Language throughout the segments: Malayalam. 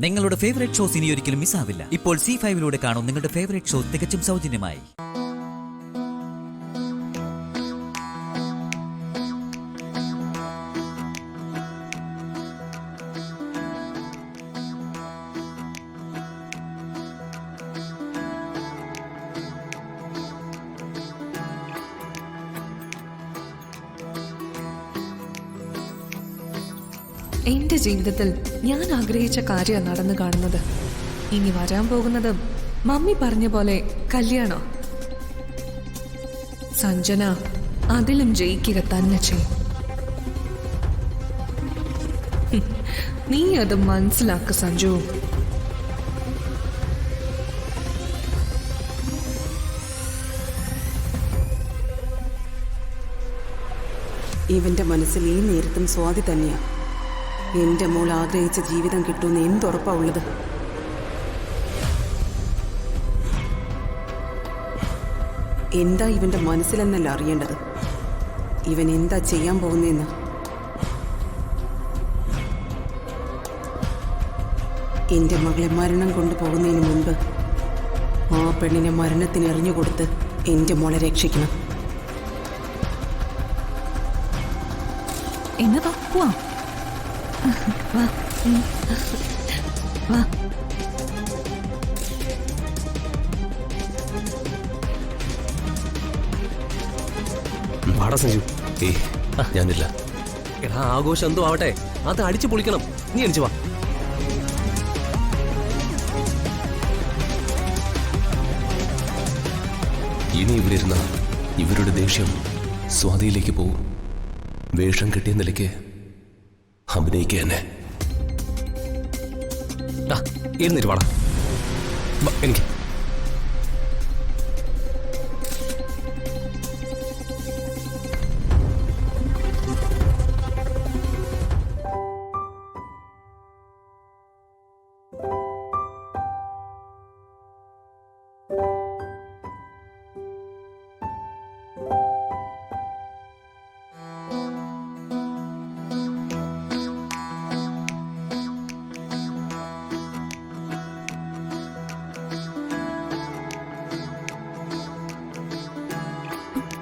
നിങ്ങളുടെ ഫേവറേറ്റ് ഷോസ് ഇനി ഒരിക്കലും മിസ്സാവില്ല. ഇപ്പോൾ C5 കാണും നിങ്ങളുടെ ഫേവറേറ്റ് ഷോ തികച്ചും സൗജന്യമായി. എന്റെ ജീവിതത്തിൽ ഞാൻ ആഗ്രഹിച്ച കാര്യം നടന്നു കാണുന്നത്. ഇനി വരാൻ പോകുന്നത് മമ്മി പറഞ്ഞ പോലെ കല്യാണോ? സഞ്ജന അതിലും ജയിക്കുക തന്നെ ചെയ്യും. നീ അത് മനസ്സിലാക്ക സഞ്ജു. ഇവന്റെ മനസ്സിൽ ഈ നേരത്തും സ്വാതി തന്നെയാ. എന്റെ മോൾ ആഗ്രഹിച്ച ജീവിതം കിട്ടുമെന്ന് എന്തുറപ്പാ ഉള്ളത്? എന്താ ഇവന്റെ മനസ്സിലെന്നല്ല അറിയേണ്ടത്, ഇവൻ എന്താ ചെയ്യാൻ പോകുന്നതെന്ന്. എന്റെ മകളെ മരണം കൊണ്ടുപോകുന്നതിന് മുൻപ് ആ പെണ്ണിനെ മരണത്തിന് എറിഞ്ഞുകൊടുത്ത് എന്റെ മോളെ രക്ഷിക്കണം. എന്നതാ പോവാ വാ വാ. വാടാ സഞ്ജു. ഞാനില്ല. എടാ ആഘോഷം എന്തോ ആവട്ടെ, അത് അടിച്ചു പൊളിക്കണം. നീ അടിച്ചു വാ. ഇനി ഇവരിരുന്ന ഇവരുടെ ദേഷ്യം സ്വാതിയിലേക്ക് പോകും. വേഷം കിട്ടിയ നിലയ്ക്ക് അഭിനയിക്കുക തന്നെ. എഴുന്നേറ്റ് വാടാ. എനിക്ക്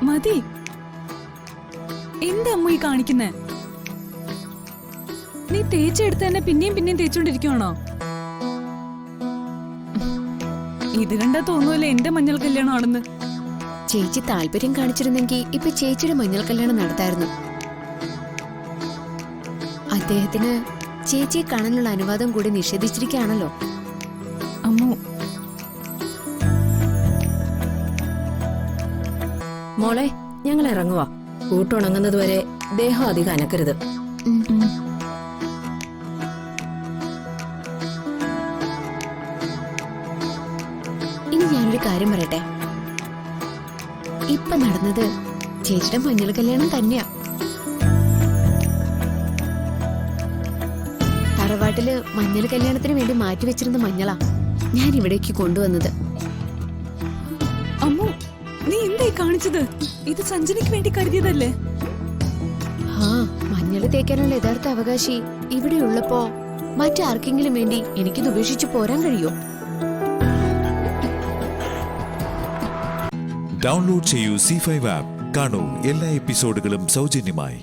മതി. എന്താ അമ്മ ഈ കാണിക്കുന്നേ? നീ തേച്ചെടുത്ത് തന്നെ പിന്നെയും പിന്നെയും തേച്ചോണ്ടിരിക്കുവാണോ? ഇത് കണ്ടാ തോന്നുമല്ലേ എന്റെ മഞ്ഞൾ കല്യാണമാണെന്ന്. ചേച്ചി താല്പര്യം കാണിച്ചിരുന്നെങ്കിൽ ഇപ്പൊ ചേച്ചിയുടെ മഞ്ഞൾ കല്യാണം നടത്തായിരുന്നു. അദ്ദേഹത്തിന് ചേച്ചിയെ കാണാനുള്ള അനുവാദം കൂടി നിഷേധിച്ചിരിക്കുകയാണല്ലോ. അമ്മു, മോളെ, ഞങ്ങൾ ഇറങ്ങുവാ. കൂട്ടുണങ്ങുന്നത് വരെ ദേഹം അധികം അനക്കരുത്. ഇനി ഞാനൊരു കാര്യം പറയട്ടെ. ഇപ്പൊ നടന്നത് ചേച്ചിയുടെ മഞ്ഞൾ കല്യാണം തന്നെയാ. തറവാട്ടില് മഞ്ഞൾ കല്യാണത്തിന് വേണ്ടി മാറ്റിവെച്ചിരുന്ന മഞ്ഞളാ ഞാൻ ഇവിടേക്ക് കൊണ്ടുവന്നത്. അമ്മു, നീ എന്തായി കാണിച്ചത്? ഇത് സഞ്ജനയ്ക്ക് വേണ്ടി കരുതിയതല്ലേ? ആ മഞ്ഞൾ തേക്കാനുള്ള യഥാർത്ഥ അവകാശി ഇവിടെ ഉള്ളപ്പോ മറ്റാർക്കെങ്കിലും വേണ്ടി എനിക്കിത് ഉപേക്ഷിച്ച് പോരാൻ കഴിയോ? ഡൗൺലോഡ് ചെയ്യൂ C5 ആപ്പ്. കാണൂ എല്ലാ എപ്പിസോഡുകളും സൗജന്യമായി.